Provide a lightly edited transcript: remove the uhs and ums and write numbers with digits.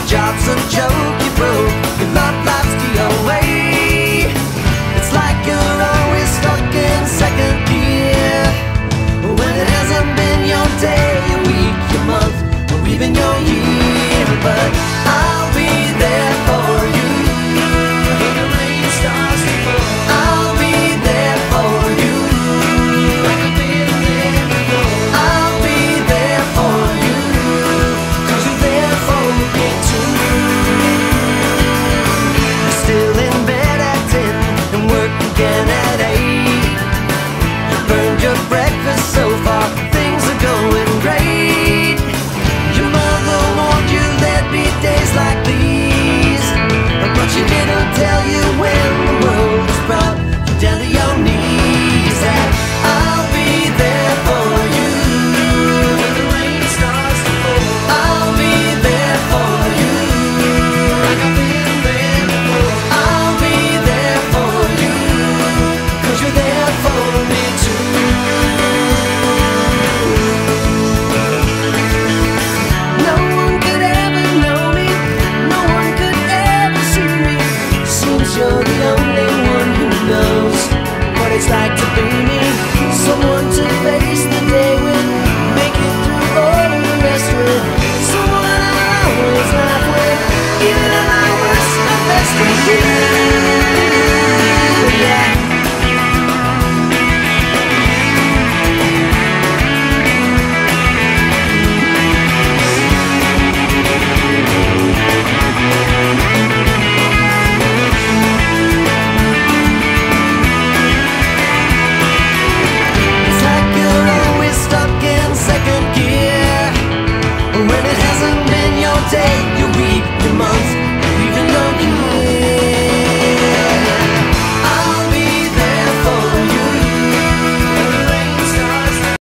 job's a joke, you broke, your love life's the away. It's like you're always stuck in second gear, when it hasn't been your day, your week, your month, or even your year. But I'll be there for you when the rain starts to fall. I'll be there for you like I've been there before. I'll be there for you 'cause you're there for me too. You're still in bed at 10 and work again at 8. You burned your breakfast so far, things are going great. Your mother warned you there'd be days like these, but she didn't tell you when the world has brought you down to your knees. That I'll be there for you when the rain starts to fall. I'll be there for you like I've been there before. I'll be there for you 'cause you're there for me too. No one could ever know me, no one could ever see me. Seems you're the only one who knows what it's like to be me. Someone to face the day with, make it through all of the rest with. Someone I always laugh with, even at my worst, my best with you.